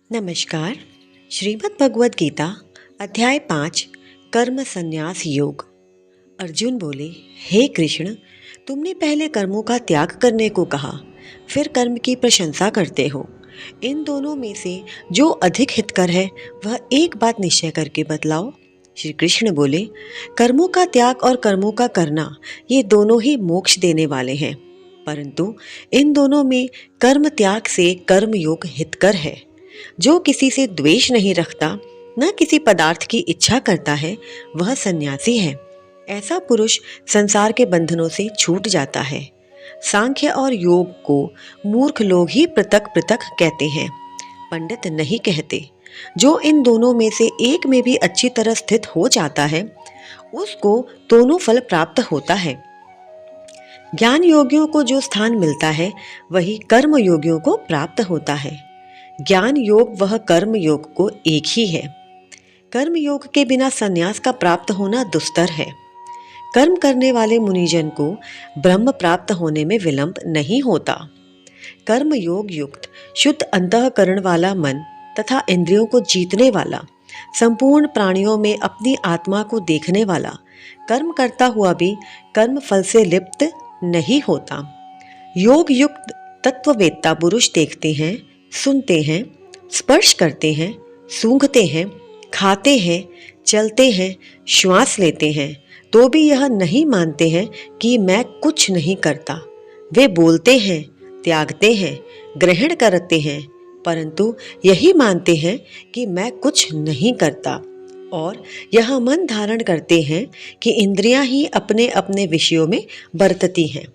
नमस्कार। श्रीमद् भगवद गीता अध्याय 5 कर्म संन्यास योग। अर्जुन बोले, हे कृष्ण, तुमने पहले कर्मों का त्याग करने को कहा, फिर कर्म की प्रशंसा करते हो। इन दोनों में से जो अधिक हितकर है वह एक बात निश्चय करके बतलाओ। श्री कृष्ण बोले, कर्मों का त्याग और कर्मों का करना ये दोनों ही मोक्ष देने वाले हैं, परंतु इन दोनों में कर्म त्याग से कर्म योग हितकर है। जो किसी से द्वेष नहीं रखता, न किसी पदार्थ की इच्छा करता है, वह सन्यासी है। ऐसा पुरुष संसार के बंधनों से छूट जाता है। सांख्य और योग को मूर्ख लोग ही पृथक पृथक कहते हैं, पंडित नहीं कहते। जो इन दोनों में से एक में भी अच्छी तरह स्थित हो जाता है, उसको दोनों फल प्राप्त होता है। ज्ञान योगियों को जो स्थान मिलता है, वही कर्म योगियों को प्राप्त होता है। ज्ञान योग वह कर्म योग को एक ही है। कर्म योग के बिना संन्यास का प्राप्त होना दुस्तर है। कर्म करने वाले मुनिजन को ब्रह्म प्राप्त होने में विलंब नहीं होता। कर्म योग युक्त शुद्ध अंतःकरण वाला मन तथा इंद्रियों को जीतने वाला, संपूर्ण प्राणियों में अपनी आत्मा को देखने वाला, कर्म करता हुआ भी कर्म फल से लिप्त नहीं होता। योग युक्त तत्ववेत्ता पुरुष देखते हैं, सुनते हैं, स्पर्श करते हैं, सूंघते हैं, खाते हैं, चलते हैं, श्वास लेते हैं, तो भी यह नहीं मानते हैं कि मैं कुछ नहीं करता। वे बोलते हैं, त्यागते हैं, ग्रहण करते हैं, परंतु यही मानते हैं कि मैं कुछ नहीं करता, और यह मन धारण करते हैं कि इंद्रियां ही अपने अपने विषयों में बरतती हैं।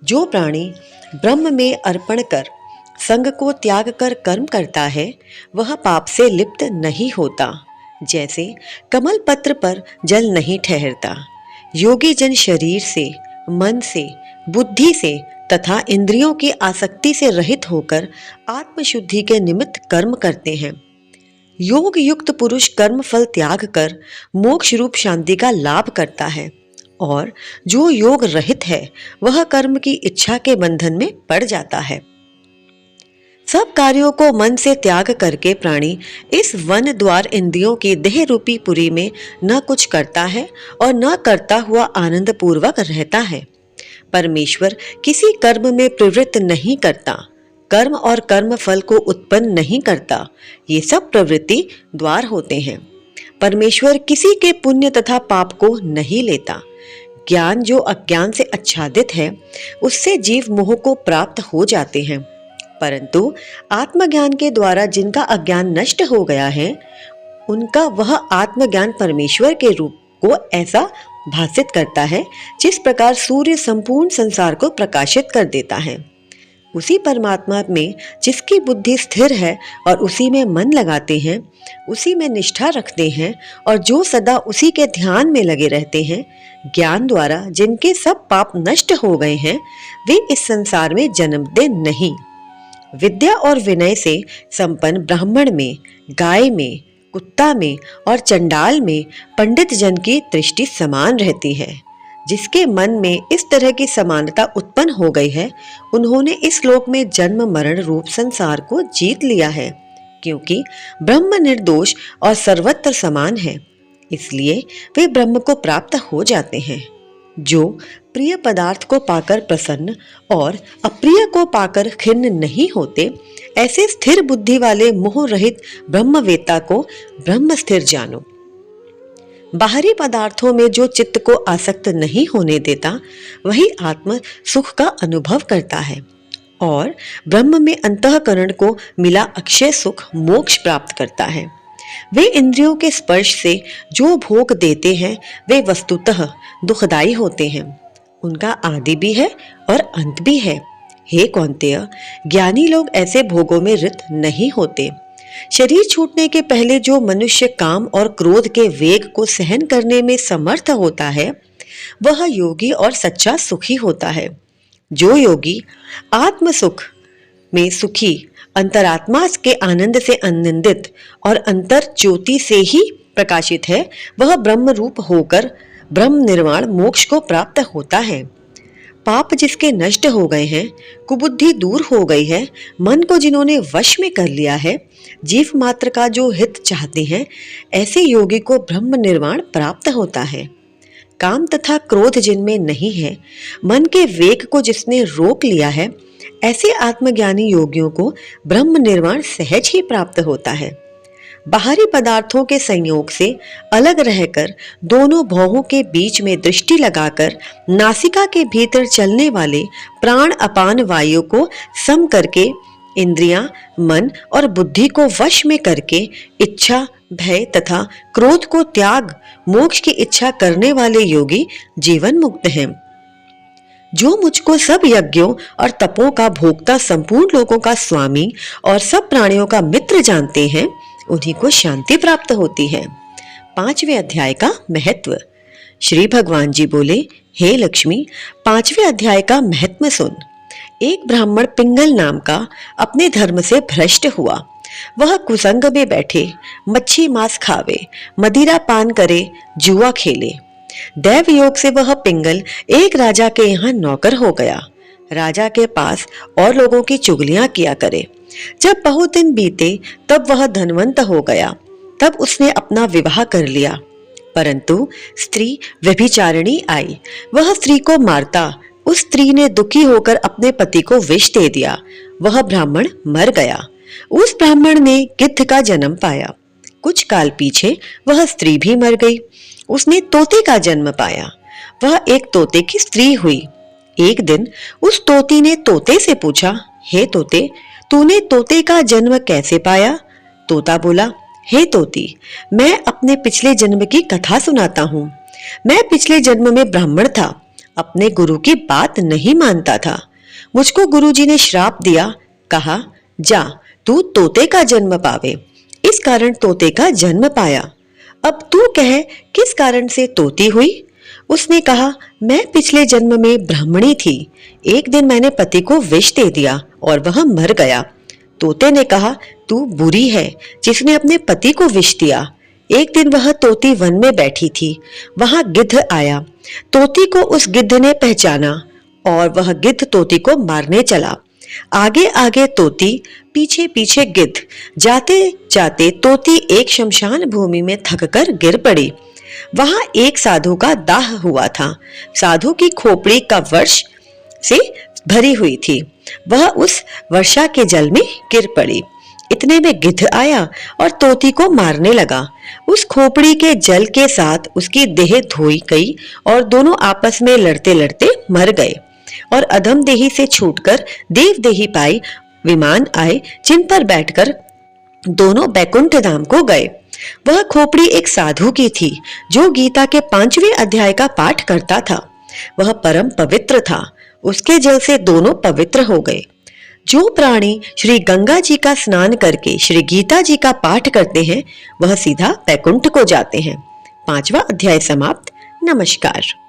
जो प्राणी ब्रह्म में अर्पण कर संग को त्याग कर कर्म करता है, वह पाप से लिप्त नहीं होता। जैसे कमल पत्र पर जल नहीं ठहरता। योगी जन शरीर से, मन से, बुद्धि से तथा इंद्रियों की आसक्ति से रहित होकर आत्मशुद्धि के निमित्त कर्म करते हैं। योग युक्त पुरुष कर्म फल त्याग कर मोक्ष रूप शांति का लाभ करता है, और जो योग रहित है वह कर्म की इच्छा के बंधन में पड़ जाता है। सब कार्यों को मन से त्याग करके प्राणी इस वन द्वार इंद्रियों की देह रूपी पुरी में न कुछ करता है और न करता हुआ आनंद पूर्वक रहता है। परमेश्वर किसी कर्म में प्रवृत्त नहीं करता, कर्म और कर्म फल को उत्पन्न नहीं करता। ये सब प्रवृत्ति द्वार होते हैं। परमेश्वर किसी के पुण्य तथा पाप को नहीं लेता। ज्ञान जो अज्ञान से आच्छादित है, उससे जीव मोह को प्राप्त हो जाते हैं, परंतु आत्मज्ञान के द्वारा जिनका अज्ञान नष्ट हो गया है, उनका वह आत्मज्ञान परमेश्वर के रूप को ऐसा भासित करता है जिस प्रकार सूर्य संपूर्ण संसार को प्रकाशित कर देता है। उसी परमात्मा में जिसकी बुद्धि स्थिर है और उसी में मन लगाते हैं, उसी में निष्ठा रखते हैं, और जो सदा उसी के ध्यान में लगे रहते हैं, ज्ञान द्वारा जिनके सब पाप नष्ट हो गए हैं, वे इस संसार में जन्मते नहीं। विद्या और विनय से संपन्न ब्राह्मण में, गाय में, कुत्ता में और चंडाल में पंडित जन की दृष्टि समान रहती है। जिसके मन में इस तरह की समानता उत्पन्न हो गई है, उन्होंने इस लोक में जन्म मरण रूप संसार को जीत लिया है, क्योंकि ब्रह्म निर्दोष और सर्वत्र समान है, इसलिए वे ब्रह्म को प्राप्त हो जाते हैं। जो प्रिय पदार्थ को पाकर प्रसन्न और अप्रिय को पाकर खिन्न नहीं होते, ऐसे स्थिर बुद्धि वाले मोह रहित ब्रह्मवेत्ता को ब्रह्म स्थिर जानो। बाहरी पदार्थों में जो चित्त को आसक्त नहीं होने देता, वही आत्म सुख का अनुभव करता है, और ब्रह्म में अंतःकरण को मिला अक्षय सुख मोक्ष प्राप्त करता है। वे इंद्रियों के स्पर्श से जो भोग देते हैं, वे वस्तुतः दुखदायी होते हैं। उनका आदि भी है और अंत भी है। हे कौन्तेय, ज्ञानी लोग ऐसे भोगों में रत नहीं होते। शरीर छूटने के पहले जो मनुष्य काम और क्रोध के वेग को सहन करने में समर्थ होता है, वह योगी और सच्चा सुखी होता है। जो योगी आत्म सुख में सुखी, अंतरात्मा के आनंद से आनंदित और अंतर ज्योति से ही प्रकाशित है, वह ब्रह्म रूप होकर ब्रह्म निर्वाण मोक्ष को प्राप्त होता है। पाप जिसके नष्ट हो गए हैं, कुबुद्धि दूर हो गई है, मन को जिन्होंने वश में कर लिया है, जीव मात्र का जो हित चाहते हैं, ऐसे योगी को ब्रह्म निर्वाण प्राप्त होता है। काम तथा क्रोध जिनमें नहीं है, मन के वेग को जिसने रोक लिया है, ऐसे आत्मज्ञानी योगियों को ब्रह्म निर्वाण सहज ही प्राप्त होता है। बाहरी पदार्थों के संयोग से अलग रहकर दोनों भौहों के बीच में दृष्टि लगाकर नासिका के भीतर चलने वाले प्राण अपान वायु को सम करके इंद्रियां, मन और बुद्धि को वश में करके इच्छा, भय तथा क्रोध को त्याग मोक्ष की इच्छा करने वाले योगी जीवन मुक्त हैं। जो मुझको सब यज्ञों और तपों का भोक्ता, संपूर्ण लोगों का स्वामी और सब प्राणियों का मित्र जानते हैं, उन्हीं को शांति प्राप्त होती है। 5वें अध्याय का महत्व। श्री भगवान जी बोले, हे लक्ष्मी, 5वें अध्याय का महत्व सुन। एक ब्राह्मण पिंगल नाम का अपने धर्म से भ्रष्ट हुआ। वह कुसंग में बैठे, मच्छी मांस खावे, मदिरा पान करे, जुआ खेले। दैव योग से वह पिंगल एक राजा के यहाँ नौकर हो गया। राजा के पास और लोगों की चुगलियां किया करे। जब बहुत दिन बीते तब वह धनवंत हो गया। तब उसने अपना विवाह कर लिया, परंतु स्त्री व्यभिचारिणी आई। वह स्त्री को मारता। उस स्त्री ने दुखी होकर अपने पति को विष दे दिया। वह ब्राह्मण मर गया। उस ब्राह्मण ने गिद्ध का जन्म पाया। कुछ काल पीछे वह स्त्री भी मर गई। उसने तोते का जन्म पाया। वह एक तोते की स्त्री हुई। एक दिन उस तोती ने तोते से पूछा, हे तोते, तूने तोते का जन्म कैसे पाया? तोता बोला, हे तोती, मैं अपने पिछले जन्म की कथा सुनाता हूँ। मैं पिछले जन्म में ब्राह्मण था, अपने गुरु की बात नहीं मानता था। मुझको गुरुजी ने श्राप दिया, कहा, जा तू तोते का जन्म पावे। इस कारण तोते का जन्म पाया। अब तू कह, किस कारण से तोती हुई? उसने कहा, मैं पिछले जन्म में ब्राह्मणी थी। एक दिन मैंने पति को विष दे दिया और वह मर गया। तोते ने कहा, तू बुरी है जिसने अपने पति को विष दिया। एक दिन वह तोती वन में बैठी थी। वहां गिद्ध आया। तोती को उस गिद्ध ने पहचाना और वह गिद्ध तोती को मारने चला। आगे आगे तोती, पीछे पीछे गिद्ध। जाते जाते तोती एक शमशान भूमि में थककर गिर पड़ी। वहां एक साधु का दाह हुआ था। साधु की खोपड़ी का वर्ष से भरी हुई थी। वह उस वर्षा के जल में गिर पड़ी। इतने में गिद्ध आया और तोती को मारने लगा। उस खोपड़ी के जल के साथ उसकी देह धोई गई और दोनों आपस में लड़ते लड़ते मर गए और अधम देही से छूटकर देव देही पाई विमान आए, जिन पर बैठकर दोनों बैकुंठ धाम को गए। वह खोपड़ी एक साधु की थी जो गीता के 5वें अध्याय का पाठ करता था। वह परम पवित्र था। उसके जल से दोनों पवित्र हो गए। जो प्राणी श्री गंगा जी का स्नान करके श्री गीता जी का पाठ करते हैं, वह सीधा बैकुंठ को जाते हैं। 5वां अध्याय समाप्त। नमस्कार।